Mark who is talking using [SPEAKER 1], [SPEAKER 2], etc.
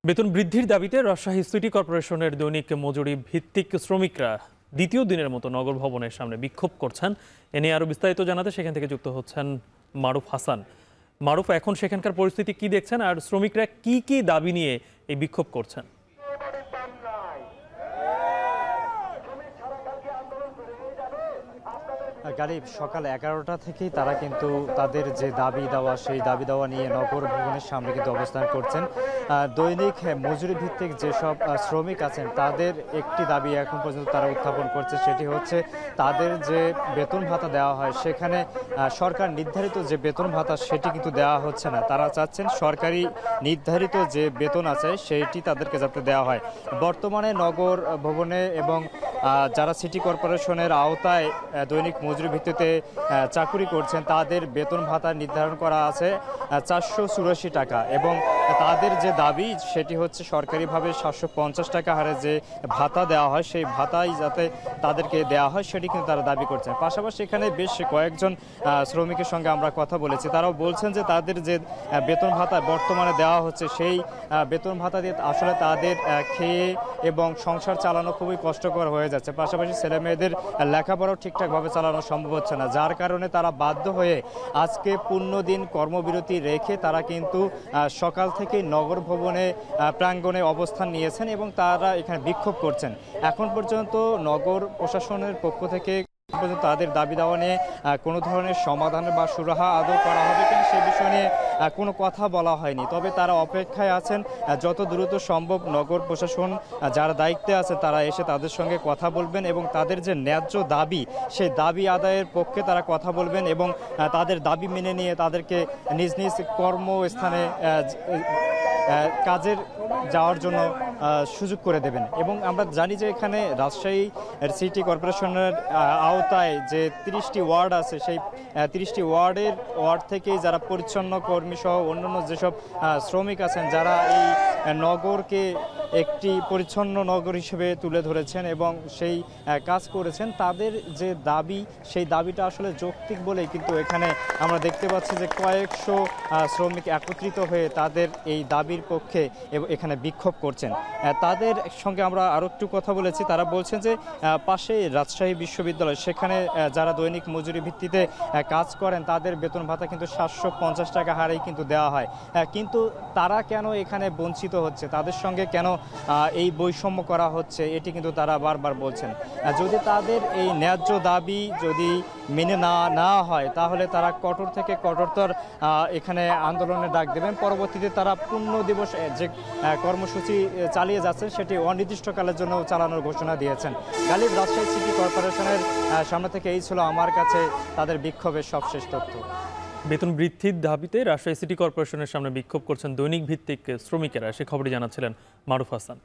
[SPEAKER 1] বেতন বৃদ্ধির দাবিতে রাজশাহী সিটি কর্পোরেশনের দৈনিক মজুরি ভিত্তিক শ্রমিকরা দ্বিতীয় দিনের মতো নগর ভবনের সামনে বিক্ষোভ করছেন। এ নিয়ে আরো বিস্তারিত জানাতে সেখান থেকে যুক্ত হচ্ছেন মারুফ হাসান। মারুফ, এখন সেখানকার পরিস্থিতি কি দেখছেন আর শ্রমিকরা কি কি দাবি নিয়ে এই বিক্ষোভ করছেন?
[SPEAKER 2] গালিব, সকাল 11টা থেকেই তারা কিন্তু তাদের যে দাবি দেওয়া সেই দাবি দেওয়া নিয়ে নগর ভবনের সামনে কিন্তু অবস্থান করছেন। দৈনিক মজুরি ভিত্তিক যেসব শ্রমিক আছেন তাদের একটি দাবি এখন পর্যন্ত তারা উত্থাপন করছে, সেটি হচ্ছে তাদের যে বেতন ভাতা দেওয়া হয় সেখানে সরকার নির্ধারিত যে বেতন ভাতা সেটি কিন্তু দেওয়া হচ্ছে না। তারা চাচ্ছেন সরকারি নির্ধারিত যে বেতন আছে সেইটি তাদেরকে যাতে দেওয়া হয়। বর্তমানে নগর ভবনে এবং যারা সিটি কর্পোরেশনের আওতায় দৈনিক মজুরি ভিত্তিতে চাকুরি করছেন তাদের বেতন ভাতা নির্ধারণ করা আছে 484 টাকা, এবং তাদের যে দাবি সেটি হচ্ছে সরকারিভাবে 750 টাকা হারে যে ভাতা দেওয়া হয় সেই ভাতাই যাতে তাদেরকে দেওয়া হয় সেটি কিন্তু তারা দাবি করছেন। পাশাপাশি এখানে বেশ কয়েকজন শ্রমিকের সঙ্গে আমরা কথা বলেছি, তারাও বলছেন যে তাদের যে বেতন ভাতা বর্তমানে দেওয়া হচ্ছে সেই বেতন ভাতা দিয়ে আসলে তাদের খেয়ে এবং সংসার চালানো খুবই কষ্টকর হয়ে যাচ্ছে। পাশাপাশি ছেলে মেয়েদের লেখাপড়াও ঠিকঠাকভাবে চালানো সম্ভব হচ্ছে না, যার কারণে তারা বাধ্য হয়ে আজকে পূর্ণ দিন কর্মবিরতি রেখে তারা কিন্তু সকাল থেকে নগর ভবনে প্রাঙ্গণে অবস্থান নিয়েছেন এবং তারা এখানে বিক্ষোভ করছেন। এখন পর্যন্ত নগর প্রশাসনের পক্ষ থেকে তাদের দাবি দেওয়া নিয়ে কোনো ধরনের সমাধান বা সুরাহা আদৌ করা হবে কিনা সে বিষয় নিয়ে কোনো কথা বলা হয়নি। তবে তারা অপেক্ষায় আছেন যত দ্রুত সম্ভব নগর প্রশাসন যারা দায়িত্বে আছে তারা এসে তাদের সঙ্গে কথা বলবেন এবং তাদের যে ন্যায্য দাবি সেই দাবি আদায়ের পক্ষে তারা কথা বলবেন এবং তাদের দাবি মেনে নিয়ে তাদেরকে নিজ নিজ কর্মস্থানে কাজের যাওয়ার জন্য সুযোগ করে দেবেন। এবং আমরা জানি যে এখানে রাজশাহী সিটি কর্পোরেশনের আওতায় যে 30টি ওয়ার্ড আছে সেই 30টি ওয়ার্ড থেকেই যারা পরিচ্ছন্ন কর্মী সহ অন্যান্য যেসব শ্রমিক আছেন যারা এই নগরকে একটি পরিচ্ছন্ন নগর হিসেবে তুলে ধরেছেন এবং সেই কাজ করেছেন, তাদের যে দাবি সেই দাবিটা আসলে যৌক্তিক বলেই কিন্তু এখানে আমরা দেখতে পাচ্ছি যে কয়েকশো শ্রমিক একত্রিত হয়ে তাদের এই দাবির পক্ষে এখানে বিক্ষোভ করছেন। তাদের সঙ্গে আমরা আরও একটু কথা বলেছি, তারা বলছেন যে পাশে রাজশাহী বিশ্ববিদ্যালয় সেখানে যারা দৈনিক মজুরি ভিত্তিতে কাজ করেন তাদের বেতন ভাতা কিন্তু 750 টাকা হারেই কিন্তু দেওয়া হয়, কিন্তু তারা কেন এখানে বঞ্চিত হচ্ছে, তাদের সঙ্গে কেন এই বৈষম্য করা হচ্ছে এটি কিন্তু তারা বারবার বলছেন। যদি তাদের এই ন্যায্য দাবি যদি মেনে না হয় তাহলে তারা কঠোর থেকে কঠোরতর এখানে আন্দোলনের ডাক দেবেন। পরবর্তীতে তারা পূর্ণ দিবস যে কর্মসূচি চালিয়ে যাচ্ছেন সেটি অনির্দিষ্টকালের জন্য চালানোর ঘোষণা দিয়েছেন। গালিব, রাজশাহী সিটি কর্পোরেশনের সামনে থেকে এই ছিল আমার কাছে তাদের বিক্ষোভের সবশেষ তথ্য।
[SPEAKER 1] বেতন বৃদ্ধির দাবিতে রাজশাহী সিটি কর্পোরেশনের সামনে বিক্ষোভ করছেন দৈনিক ভিত্তিক শ্রমিকেরা, সে খবরই জানাচ্ছিলেন মারুফ হাসান।